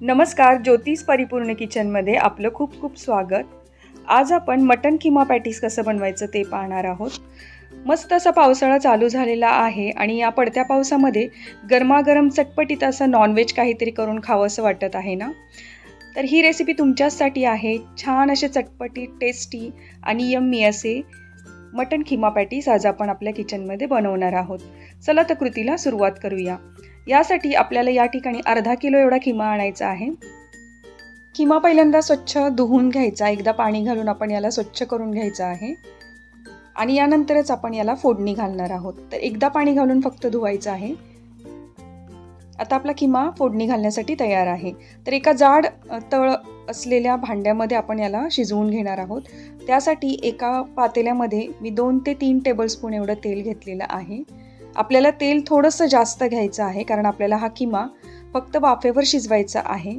नमस्कार, ज्योतिष परिपूर्ण किचनमध्ये आपलं खूप खूप स्वागत। आज आपण मटन किमा पॅटीस कसं बनवायचं ते पाहणार आहोत। मस्त असा पावसाळा चालू झालेला आहे आणि या पडत्या पावसामध्ये गरमागरम चटपटीत असं नॉनव्हेज काहीतरी करून खावंसं वाटत आहे ना। तर ही रेसिपी तुमच्यासाठी आहे। छान असे चटपटीत, टेस्टी आणि यम्मी असे मटन किमा पॅटीस आज आपण आपल्या किचनमध्ये बनवणार आहोत। चला तर कृतीला सुरुवात करूया। यासाठी आपल्याला या ठिकाणी अर्धा किलो एवढा किमा आणायचा आहे। किमा पहिल्यांदा स्वच्छ धुवून घ्यायचा, एकदा पाणी घालून आपण याला स्वच्छ करून घ्यायचा आहे आणि यानंतरच आपण याला फोडणी घालणार आहोत। तर एकदा पाणी घालून फक्त धुवायचं आहे। आता आपला किमा फोडणी घालण्यासाठी तयार आहे। तर एका जाड तळ असलेल्या भांड्यामध्ये आपण याला शिजवून घेणार आहोत। त्यासाठी एका पातेल्यामध्ये मी 2 ते 3 टेबलस्पून एवढं तेल घेतलेलं आहे। आपल्याला तेल थोडंसं जास्त घ्यायचं आहे कारण आपल्याला हा किमा फक्त वाफेवर शिजवायचा आहे।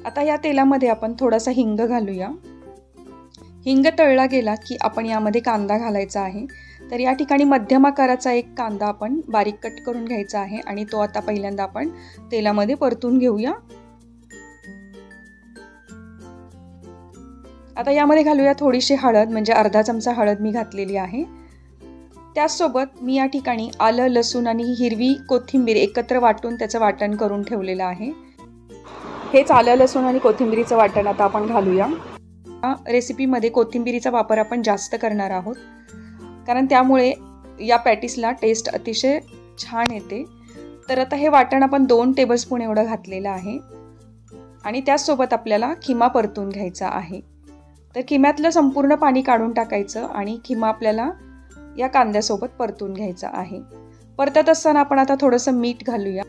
आता या तेलामध्ये आपण थोडासा हिंग घालूया। हिंग तळला गेला की आपण यामध्ये कांदा घालायचा आहे। तर या ठिकाणी मध्यम आकाराचा एक कांदा आपण बारीक कट करून घ्यायचा आहे आणि तो आता पहिल्यांदा आपण तेलामध्ये परतून घेऊया। आता यामध्ये घालूया थोडीशी हळद, म्हणजे अर्धा चमचा हळद मी घातलेली आहे। त्यासोबत मी या ठिकाणी आलं, लसूण आणि हिरवी कोथिंबीर एकत्र वाटून त्याचं वाटण करून ठेवलेलं आहे। हेच आलं, लसूण आणि कोथिंबीरीचं वाटण आता आपण घालूया। रेसिपीमध्ये कोथिंबीरीचा वापर आपण जास्त करणार आहोत कारण त्यामुळे या पॅटीसला टेस्ट अतिशय छान येते। तर आता हे वाटण आपण 2 टेबलस्पून एवढं घातलेलं आहे आणि त्यासोबत आपल्याला किमा परतून घ्यायचा आहे। तर किम्यातलं संपूर्ण पाणी काढून टाकायचं आणि किमा आपल्याला या कांद्यासोबत परतून घ्यायचा आहे। परतत असताना आपण आता थोडंसं मीठ घालूया।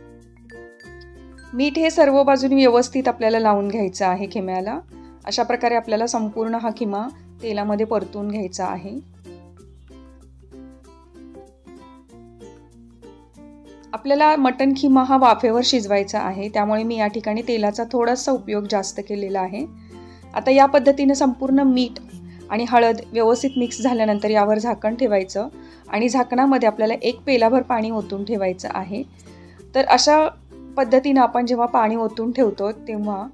मीठ हे सर्व बाजूनी व्यवस्थित आपल्याला लावून घ्यायचं आहे किम्याला। अशा प्रकारे आपल्याला संपूर्ण हा किमा तेलामध्ये परतून घ्यायचा आहे। आपल्याला मटन किमा हा वाफेवर शिजवायचा आहे, त्यामुळे मी या ठिकाणी तेलाचा थोडासा उपयोग जास्त केलेला आहे। आता या पद्धतीने संपूर्ण मीठ आणि हळद व्यवस्थित मिक्स झाल्यानंतर यावर झाकण ठेवायचं आणि झाकणामध्ये आपल्याला 1 पेलाभर पाणी ओतून ठेवायचं आहे। तर अशा पद्धतीने आपण जेव्हा पाणी ओतून ठेवतो तेव्हा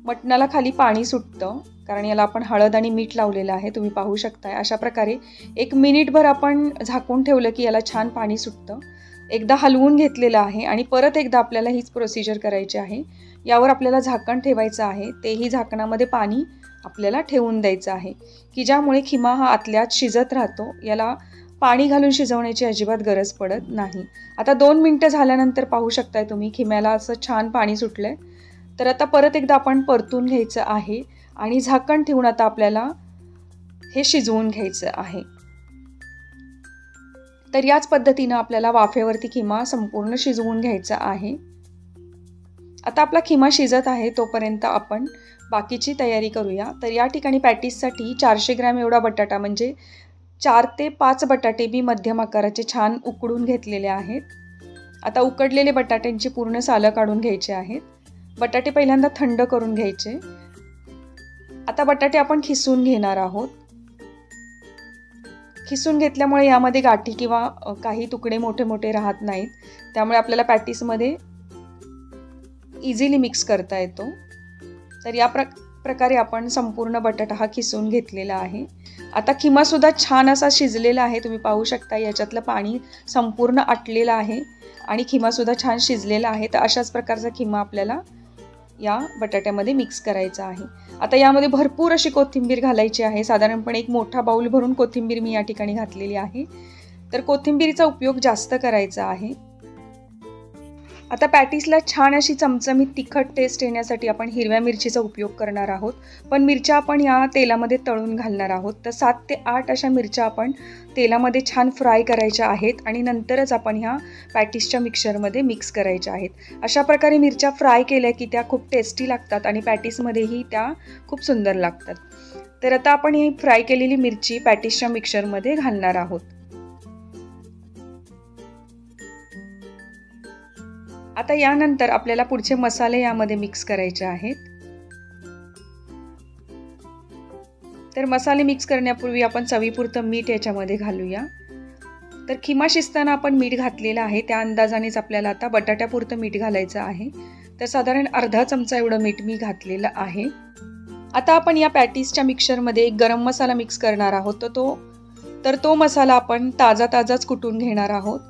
मटणाला खाली पाणी सुटतं कारण याला आपण हळद आणि मीठ लावलेलं आहे, तुम्ही पाहू शकताय। अशा प्रकारे 1 मिनिटभर आपण झाकून ठेवलं की याला छान पाणी सुटतं। एकदा हलवून घेतलेलं आहे आणि परत एकदा आपल्याला हीच प्रोसिजर करायची आहे। यावर आपल्याला झाकण ठेवायचं आहे, तेही झाकणामध्ये पाणी आपल्याला ठेवून द्यायचं आहे की ज्यामुळे किमा हा आतल्यात शिजत राहतो। याला पाणी घालून शिजवण्याची अजिबात गरज पडत नाही। आता 2 मिनिटं झाल्यानंतर पाहू शकताय तुम्ही किम्याला असं छान पाणी सुटलंय। तर आता परत एकदा आपण परतून घ्यायचं आहे आणि झाकण ठेवून आता आपल्याला हे शिजवून घ्यायचं आहे। तर याच पद्धतीने आपल्याला वाफेवरती किमा संपूर्ण शिजवून घ्यायचा आहे। आता आपला किमा शिजत आहे तोपर्यंत आपण बाकीची तयारी करूया। तर या ठिकाणी पॅटीससाठी 400 ग्रॅम एवढा बटाटा, म्हणजे 4 ते 5 बटाटे मी मध्यम आकाराचे छान उकडून घेतलेले आहेत। आता उकडलेले बटाट्यांची पूर्ण सालं काढून घ्यायची आहेत। बटाटे पहिल्यांदा थंड करून घ्यायचे। आता बटाटे आपण खिसून घेणार आहोत। खिसून घेतल्यामुळे यामध्ये गाठी किंवा काही तुकडे मोठे मोठे राहत नाहीत, त्यामुळे आपल्याला पॅटीसमध्ये इझिली मिक्स करता येतो। तर या प्रकारे आपण संपूर्ण बटाटा हा खिसून घेतलेला आहे। आता किमा सुद्धा छान असा शिजलेला आहे, तुम्ही पाहू शकता। याच्यातलं पाणी संपूर्ण आटलेलं आहे आणि किमा सुद्धा छान शिजलेला आहे। तर अशाच प्रकारचा किमा आपल्याला या बटाट्यामध्ये मिक्स करायचा आहे। आता यामध्ये भरपूर अशी कोथिंबीर घालायची आहे। साधारणपणे एक मोठा बाउल भरून कोथिंबीर मी या ठिकाणी घातलेली आहे। तर कोथिंबीरीचा उपयोग जास्त करायचा आहे। आता पॅटीसला छान अशी चमचमीत तिखट टेस्ट येण्यासाठी आपण हिरव्या मिरचीचा उपयोग करणार आहोत, पण मिरच्या आपण या तेलामध्ये तळून घालणार आहोत। तर 7 ते 8 अशा मिरच्या आपण तेलामध्ये छान फ्राय करायच्या आहेत आणि नंतरच आपण ह्या पॅटीसच्या मिक्सरमध्ये मिक्स करायच्या आहेत। अशा प्रकारे मिरच्या फ्राय केल्या की त्या खूप टेस्टी लागतात आणि पॅटीसमध्येही त्या खूप सुंदर लागतात। तर आता आपण ही फ्राय केलेली मिरची पॅटीसच्या मिक्सरमध्ये घालणार आहोत। आता यानंतर आपल्याला पुढचे मसाले यामध्ये मिक्स करायचे आहेत। तर मसाले मिक्स करण्यापूर्वी आपण चवीपुरतं मीठ याच्यामध्ये घालूया। तर किमा शिजताना आपण मीठ घातलेलं आहे, त्या अंदाजानेच आपल्याला आता बटाट्यापुरतं मीठ घालायचं आहे। तर साधारण अर्धा चमचा एवढं मीठ मी घातलेलं आहे. आता आपण या पॅटीसच्या मिक्सरमध्ये एक गरम मसाला मिक्स करणार आहोत. तो मसाला आपण ताजाच कुटून घेणार आहोत.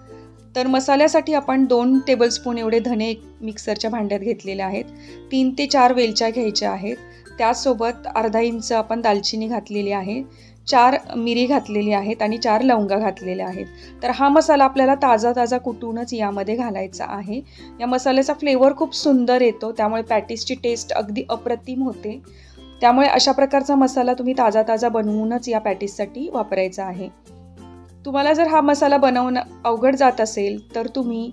तर मसाल्यासाठी आपण 2 टेबलस्पून एवढे धने मिक्सरच्या भांड्यात घेतलेले आहेत. 3 ते 4 वेलच्या घ्यायच्या आहेत. त्यासोबत अर्धा इंच आपण दालचिनी घातलेली आहे, 4 मिरी घातलेली आहेत आणि 4 लवंगा घातलेल्या आहेत. तर हा मसाला आपल्याला ताजा कुटूनच यामध्ये घालायचा आहे. या मसाल्याचा फ्लेवर खूप सुंदर येतो, त्यामुळे पॅटीसची टेस्ट अगदी अप्रतिम होते. त्यामुळे अशा प्रकारचा मसाला तुम्ही ताजा बनवूनच या पॅटीससाठी वापरायचा आहे. तुम्हाला जर हा मसाला बनवणं अवघड जात असेल तर तुम्ही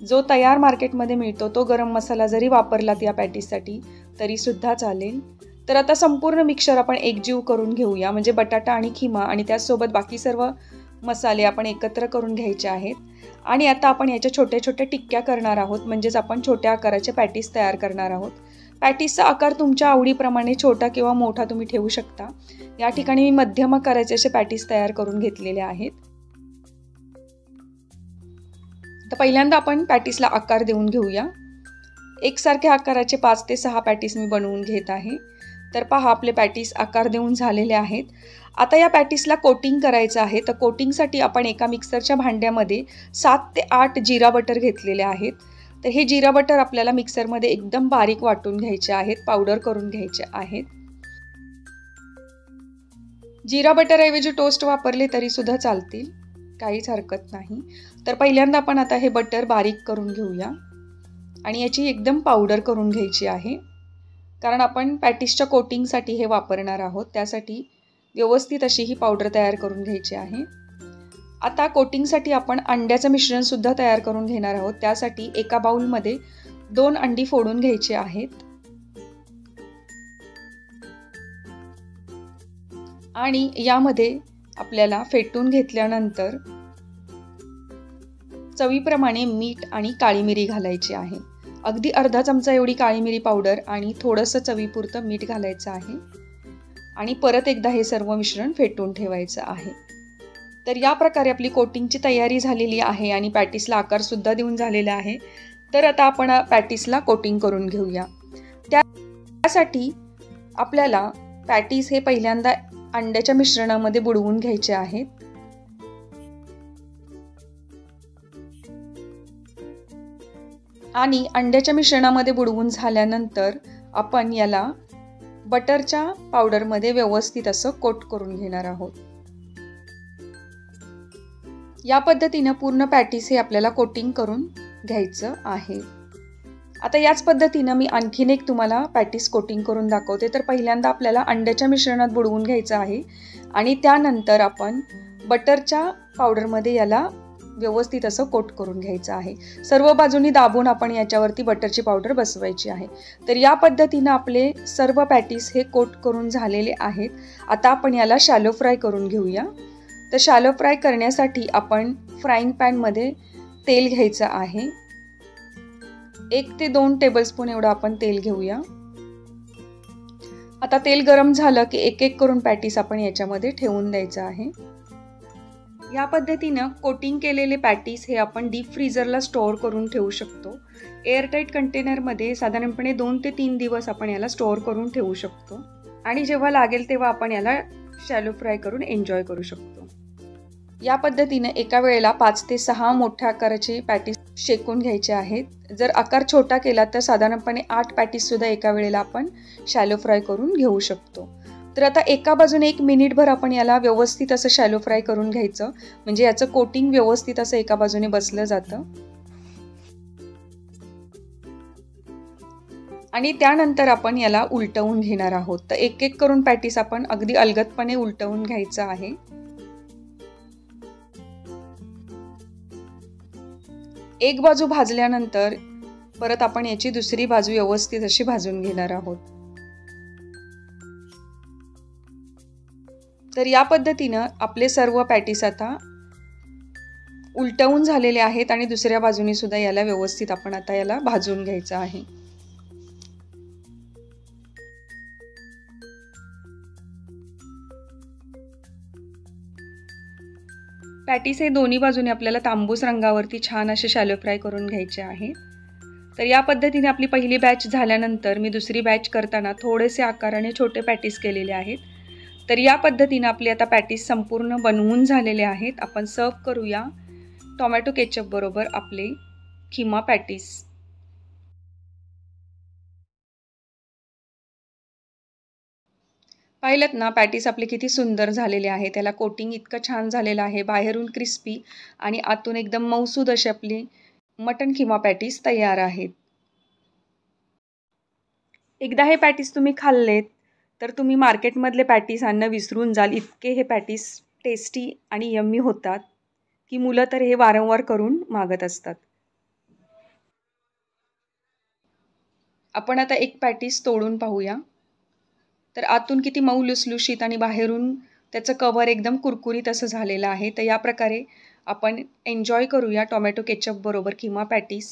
जो तयार मार्केटमध्ये मिळतो तो गरम मसाला जरी वापरलात या पॅटीससाठी तरीसुद्धा चालेल. तर आता संपूर्ण मिक्सर आपण एकजीव करून घेऊया. म्हणजे बटाटा आणि खिमा आणि त्याचसोबत बाकी सर्व मसाले आपण एकत्र करून घ्यायचे आहेत. आणि आता आपण याच्या छोट्या टिक्क्या करणार आहोत. म्हणजेच आपण छोट्या आकाराचे पॅटीस तयार करणार आहोत. पॅटीसचा आकार तुमच्या आवडीप्रमाणे छोटा किंवा मोठा तुम्ही ठेवू शकता. या ठिकाणी मी मध्यम आकाराचे असे पॅटीस तयार करून घेतलेले आहेत. तर पहिल्यांदा आपण पॅटीसला आकार देऊन घेऊया. एकसारख्या आकाराचे 5 ते 6 पॅटीस मी बनवून घेत आहे. तर पहा आपले पॅटीस आकार देऊन झालेले आहेत. आता या पॅटीसला कोटिंग करायचं आहे. तर कोटिंगसाठी आपण एका मिक्सरच्या भांड्यामध्ये 7 ते 8 जिरा बटर घेतलेले आहेत. तर हे जिरा बटर आपल्याला मिक्सरमध्ये एकदम बारीक वाटून घ्यायचे आहेत, पावडर करून घ्यायचे आहेत. जिरा बटरऐवजी टोस्ट वापरले तरी सुद्धा चालतील, काहीच हरकत नाही. तर पहिल्यांदा आपण आता हे बटर बारीक करून घेऊया आणि याची एकदम पावडर करून घ्यायची आहे. कारण आपण पॅटीसच्या कोटिंगसाठी हे वापरणार आहोत, त्यासाठी व्यवस्थित अशी ही पावडर तयार करून घ्यायची आहे. आता कोटिंगसाठी आपण अंड्याचं मिश्रणसुद्धा तयार करून घेणार आहोत. त्यासाठी एका बाउलमध्ये 2 अंडी फोडून घ्यायची आहेत आणि यामध्ये आपल्याला फेटून घेतल्यानंतर चवीप्रमाणे मीठ आणि काळी मिरी घालायची आहे. अगदी अर्धा चमचा एवढी काळी मिरी पावडर आणि थोडंसं चवीपुरतं मीठ घालायचं आहे आणि परत एकदा हे सर्व मिश्रण फेटून ठेवायचं आहे. तर या प्रकारे आपली कोटिंगची तयारी झालेली आहे आणि पॅटीसला आकारसुद्धा देऊन झालेला आहे. तर आता आपण पॅटीसला कोटिंग करून घेऊया. त्यासाठी आपल्याला पॅटीस हे पहिल्यांदा अंड्याच्या मिश्रणामध्ये बुडवून घ्यायचे आहेत. आणि अंड्याच्या मिश्रणामध्ये बुडवून झाल्यानंतर आपण याला बटरच्या पावडरमध्ये व्यवस्थित असं कोट करून घेणार आहोत. या पद्धतीने पूर्ण पॅटीस हे आपल्याला कोटिंग करून घ्यायचं आहे. आता याच पद्धतीने मी आणखीन एक तुम्हाला पॅटीस कोटिंग करून दाखवते. तर पहिल्यांदा आपल्याला अंड्याच्या मिश्रणात बुडवून घ्यायचं आहे आणि त्यानंतर आपण बटरच्या पावडरमध्ये याला व्यवस्थित असं कोट करून घ्यायचं आहे. सर्व बाजूनी दाबून आपण याच्यावरती बटरची पावडर बसवायची आहे. तर या पद्धतीने आपले सर्व पॅटीस हे कोट करून झालेले आहेत. आता आपण याला शॅलो फ्राय करून घेऊया. तर शॅलो फ्राय करण्यासाठी आपण फ्राईंग पॅनमध्ये तेल घ्यायचं आहे. 1 ते 2 टेबलस्पून एवढं आपण तेल घेऊया. आता तेल गरम झालं की एक करून पॅटीस आपण याच्यामध्ये ठेवून द्यायचं आहे. या पद्धतीनं कोटिंग केलेले पॅटीस हे आपण डीप फ्रीजरला स्टोअर करून ठेवू शकतो. एअरटाईट कंटेनरमध्ये साधारणपणे 2 ते 3 दिवस आपण याला स्टोअर करून ठेवू शकतो आणि जेव्हा लागेल तेव्हा आपण याला शॅलो फ्राय करून एन्जॉय करू शकतो. या पद्धतीने एका वेळेला 5 ते 6 मोठ्या आकाराचे पॅटीस शेकून घ्यायचे आहेत. जर आकार छोटा केला तर साधारणपणे 8 पॅटीस सुद्धा एका वेळेला आपण शॅलो फ्राय करून घेऊ शकतो. तर आता एका बाजूने 1 मिनिटभर आपण याला व्यवस्थित असं शॅलो फ्राय करून घ्यायचं, म्हणजे याचं कोटिंग व्यवस्थित असं एका बाजूने बसलं जातं. आणि त्यानंतर आपण याला उलटवून घेणार आहोत. तर एक करून पॅटीस आपण अगदी अलगदपणे उलटवून घ्यायचं आहे. एक बाजू भाजल्यानंतर परत आपण याची दुसरी बाजू व्यवस्थित अशी भाजून घेणार आहोत. तर या पद्धतीनं आपले सर्व पॅटीस आता उलटवून झालेले आहेत आणि दुसऱ्या बाजूने सुद्धा याला व्यवस्थित आपण आता याला भाजून घ्यायचं आहे. पॅटीस हे दोन्ही बाजूने आपल्याला तांबूस रंगावरती छान असे शॅलो फ्राय करून घ्यायचे आहे. तर या पद्धतीने आपली पहिली बॅच झाल्यानंतर मी दुसरी बॅच करताना थोडेसे आकाराने छोटे पॅटीस केलेले आहेत. तर या पद्धतीने आपले आता पॅटीस संपूर्ण बनवून झालेले आहेत. आपण सर्व करूया टोमॅटो केचप बरोबर आपले खिमा पॅटीस. पाहिलंत ना, पॅटीस आपले किती सुंदर झालेले आहे. त्याला कोटिंग इतकं छान झालेलं आहे. बाहेरून क्रिस्पी आणि आतून एकदम मऊसूद अशी आपली मटन खिमा पॅटीस तयार आहेत. एकदा हे पॅटीस तुम्ही खाल्लेत तर तुम्ही मार्केटमधले पॅटीस आणणं विसरून जाल. इतके हे पॅटीस टेस्टी आणि यम्मी होतात की मुलं तर हे वारंवार करून मागत असतात. आपण आता एक पॅटीस तोडून पाहूया. तर आतून किती मऊ लुसलुशीत आणि बाहेरून त्याचं कव्हर एकदम कुरकुरीत असं झालेलं आहे. तर या प्रकारे आपण एन्जॉय करूया टोमॅटो केचप बरोबर किमा पॅटीस.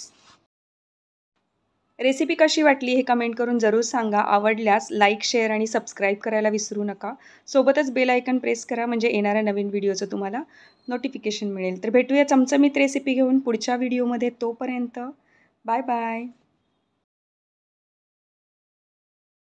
रेसिपी कशी वाटली हे कमेंट करून जरूर सांगा. आवडल्यास लाईक, शेअर आणि सबस्क्राईब करायला विसरू नका. सोबतच बेल आयकन प्रेस करा म्हणजे येणाऱ्या नवीन व्हिडिओचं तुम्हाला नोटिफिकेशन मिळेल. तर भेटूया चमचमीत रेसिपी घेऊन पुढच्या व्हिडिओमध्ये. तोपर्यंत बाय बाय.